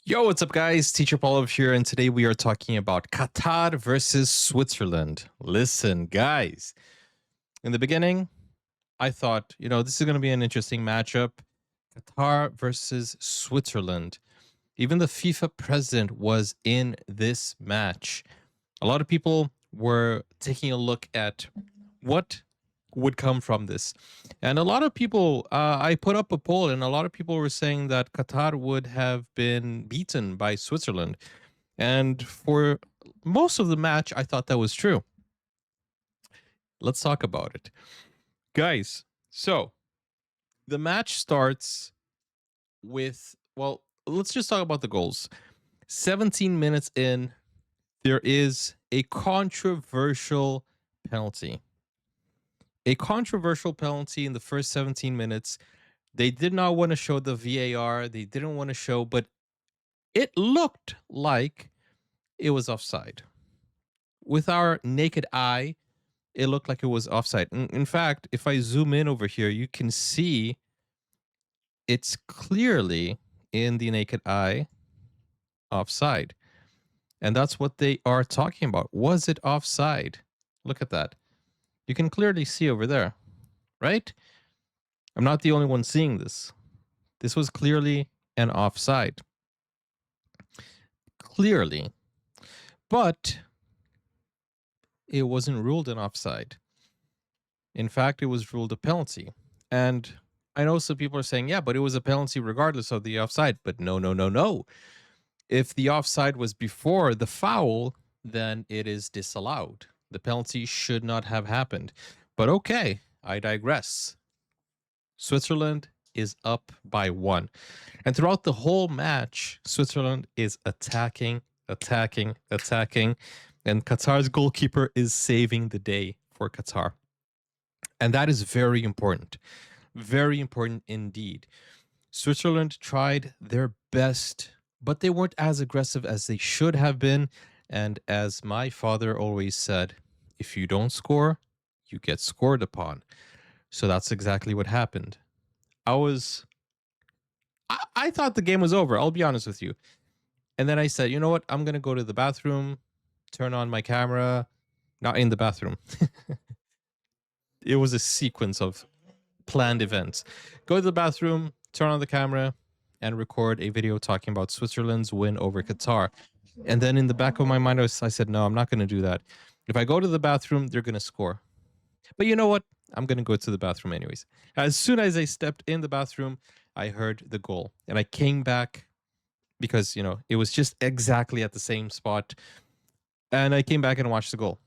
Yo, what's up, guys? Teacher Paul over here, and today we are talking about Qatar versus Switzerland. Listen, guys, in the beginning, I thought, this is going to be an interesting matchup. Qatar versus Switzerland. Even the FIFA president was in this match. A lot of people were taking a look at what would come from this. And a lot of people, I put up a poll, and a lot of people were saying that Qatar would have been beaten by Switzerland. And for most of the match, I thought that was true. Let's talk about it. Guys, so the match starts with, well, let's just talk about the goals. 17 minutes in, there is a controversial penalty. A controversial penalty in the first 17 minutes. They did not want to show the VAR. They didn't want to show, but it looked like it was offside. With our naked eye, it looked like it was offside. In fact, if I zoom in over here, you can see it's clearly in the naked eye offside. And that's what they are talking about. Was it offside? Look at that. You can clearly see over there, right? I'm not the only one seeing this. This was clearly an offside. Clearly. But it wasn't ruled an offside. In fact, it was ruled a penalty. And I know some people are saying, yeah, but it was a penalty regardless of the offside. But no, no, no, no. If the offside was before the foul, then it is disallowed. The penalty should not have happened. But okay, I digress. Switzerland is up by 1. And throughout the whole match, Switzerland is attacking. And Qatar's goalkeeper is saving the day for Qatar. And that is very important. Very important indeed. Switzerland tried their best, but they weren't as aggressive as they should have been. And as my father always said, if you don't score, you get scored upon. So that's exactly what happened. I thought the game was over. I'll be honest with you. And then I said, you know what? I'm going to go to the bathroom, turn on my camera. Not in the bathroom. It was a sequence of planned events. Go to the bathroom, turn on the camera, and record a video talking about Switzerland's win over Qatar. And then in the back of my mind, I said, no, I'm not going to do that. If I go to the bathroom, they're going to score. But you know what? I'm going to go to the bathroom anyways. As soon as I stepped in the bathroom, I heard the goal. And I came back because, it was just exactly at the same spot. And I came back and watched the goal.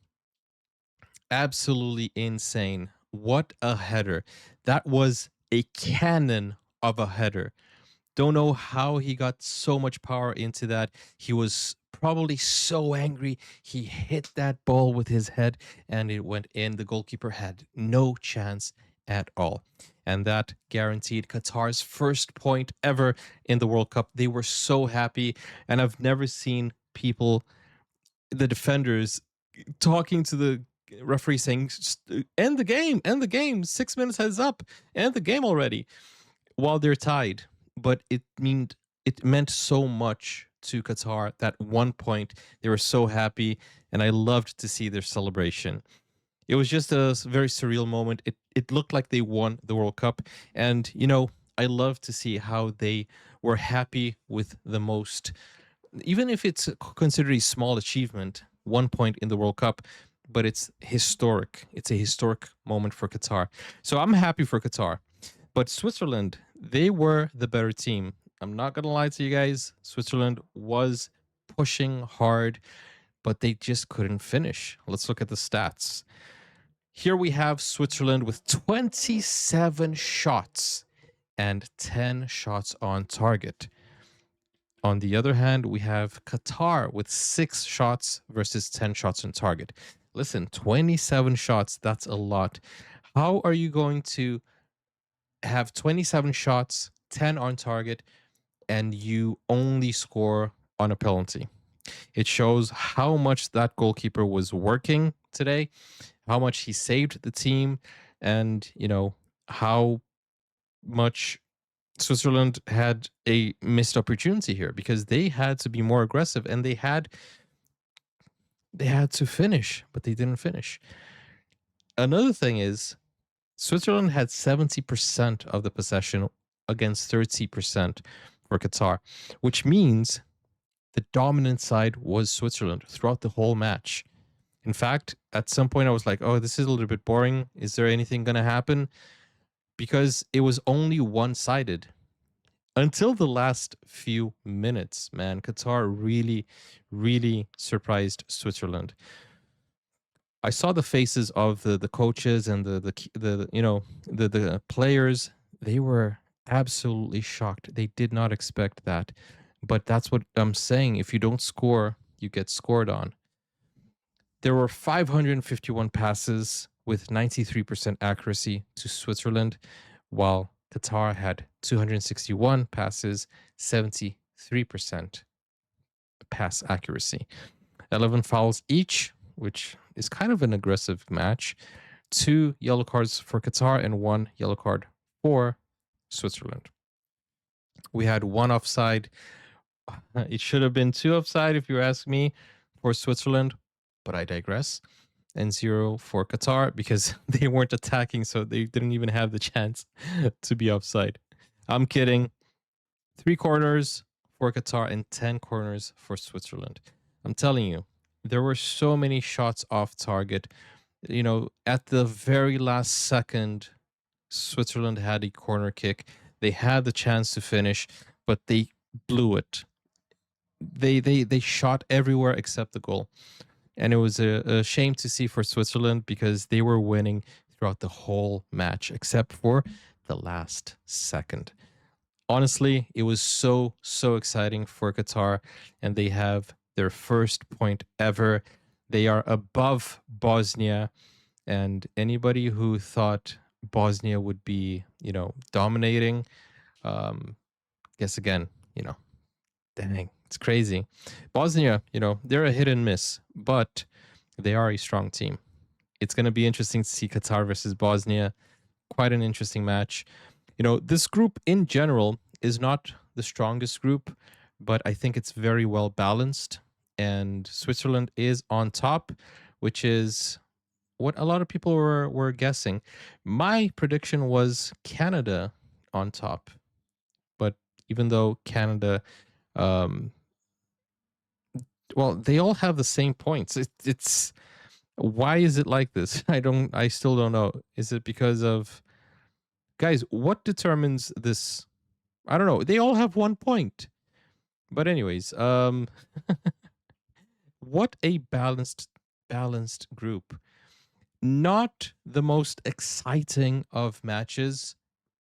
Absolutely insane. What a header. That was a cannon of a header. Don't know how he got so much power into that. He was probably so angry. He hit that ball with his head and it went in. The goalkeeper had no chance at all. And that guaranteed Qatar's first point ever in the World Cup. They were so happy. And I've never seen people, the defenders, talking to the referee saying, end the game, 6 minutes heads up, end the game already, while they're tied. But it meant so much to Qatar. That 1 point, they were so happy, and I loved to see their celebration. It was just a very surreal moment. It looked like they won the World Cup, and I love to see how they were happy with the most, even if it's considered a small achievement, 1 point in the World Cup, but it's historic. It's a historic moment for Qatar. So I'm happy for Qatar. But Switzerland, they were the better team. I'm not going to lie to you guys. Switzerland was pushing hard, but they just couldn't finish. Let's look at the stats. Here we have Switzerland with 27 shots and 10 shots on target. On the other hand, we have Qatar with 6 shots versus 10 shots on target. Listen, 27 shots, that's a lot. How are you going to have 27 shots, 10 on target, and you only score on a penalty? It shows how much that goalkeeper was working today, how much he saved the team, and, how much Switzerland had a missed opportunity here because they had to be more aggressive and they had to finish, but they didn't finish. Another thing is Switzerland had 70% of the possession against 30% for Qatar, which means the dominant side was Switzerland throughout the whole match. In fact, at some point I was like, oh, this is a little bit boring. Is there anything going to happen? Because it was only one sided until the last few minutes, man. Qatar really, really surprised Switzerland. I saw the faces of the coaches and the players. They were absolutely shocked. They did not expect that. But that's what I'm saying. If you don't score, you get scored on. There were 551 passes with 93% accuracy to Switzerland, while Qatar had 261 passes, 73% pass accuracy. 11 fouls each, which is kind of an aggressive match. 2 yellow cards for Qatar and 1 yellow card for Switzerland. We had 1 offside. It should have been 2 offside if you ask me for Switzerland, but I digress. And 0 for Qatar because they weren't attacking, so they didn't even have the chance to be offside. I'm kidding. 3 corners for Qatar and 10 corners for Switzerland. I'm telling you, there were so many shots off target. You know, at the very last second, Switzerland had a corner kick. They had the chance to finish, but they blew it. They shot everywhere except the goal. And it was a shame to see for Switzerland because they were winning throughout the whole match except for the last second. Honestly, it was so exciting for Qatar, and they have their first point ever. They are above Bosnia, and anybody who thought Bosnia would be, dominating, guess again, dang, it's crazy. Bosnia, they're a hit and miss, but they are a strong team. It's going to be interesting to see Qatar versus Bosnia. Quite an interesting match. This group in general is not the strongest group, but I think it's very well balanced. And Switzerland is on top, which is what a lot of people were guessing. My prediction was Canada on top, but even though Canada, um, well, they all have the same points. It's why is it like this? I still don't know. Is it because of guys? What determines this? I don't know. They all have 1 point. But anyways, what a balanced group. Not the most exciting of matches,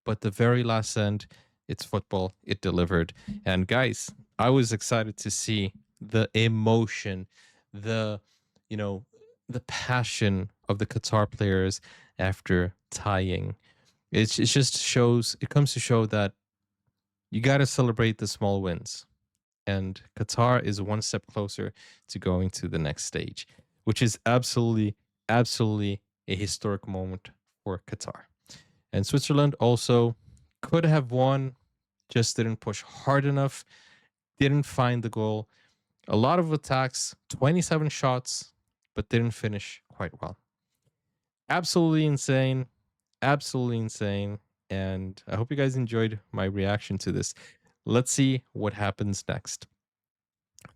but the very last end, it's football. It delivered. And guys, I was excited to see the emotion, the you know, the passion of the Qatar players after tying. It just shows. It comes to show that you got to celebrate the small wins. And Qatar is one step closer to going to the next stage, which is absolutely a historic moment for Qatar. And Switzerland also could have won, just didn't push hard enough, didn't find the goal. A lot of attacks, 27 shots, but didn't finish quite well. Absolutely insane. Absolutely insane. And I hope you guys enjoyed my reaction to this. Let's see what happens next.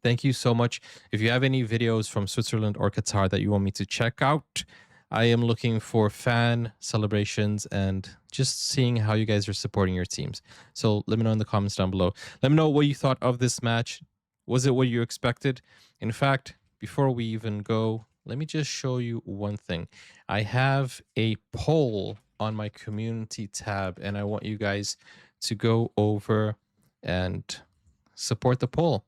Thank you so much. If you have any videos from Switzerland or Qatar that you want me to check out, I am looking for fan celebrations and just seeing how you guys are supporting your teams. So let me know in the comments down below. Let me know what you thought of this match. Was it what you expected? In fact, before we even go, let me just show you one thing. I have a poll on my community tab, and I want you guys to go over and support the poll.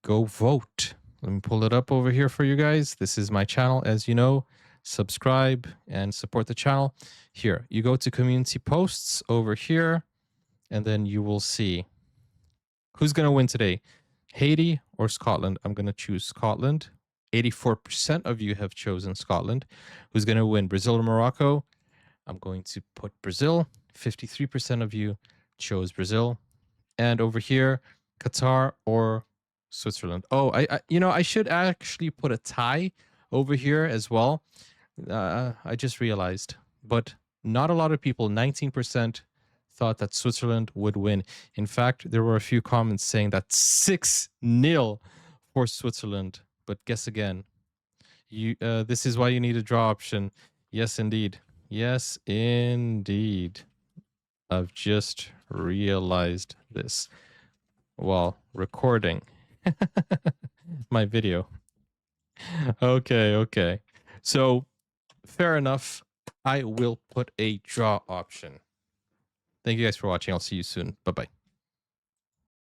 Go vote. Let me pull it up over here for you guys. This is my channel, as you know. Subscribe and support the channel. Here, you go to community posts over here, and then you will see who's going to win today, Haiti or Scotland. I'm going to choose Scotland. 84% of you have chosen Scotland. Who's going to win, Brazil or Morocco? I'm going to put Brazil. 53% of you chose Brazil. And over here, Qatar or Switzerland. Oh, I should actually put a tie over here as well. I just realized, but not a lot of people. 19% thought that Switzerland would win. In fact, there were a few comments saying that 6-0 for Switzerland. But guess again, this is why you need a draw option. Yes, indeed. Yes, indeed. I've just realized this while recording my video. Okay. So, fair enough. I will put a draw option. Thank you guys for watching. I'll see you soon. Bye bye.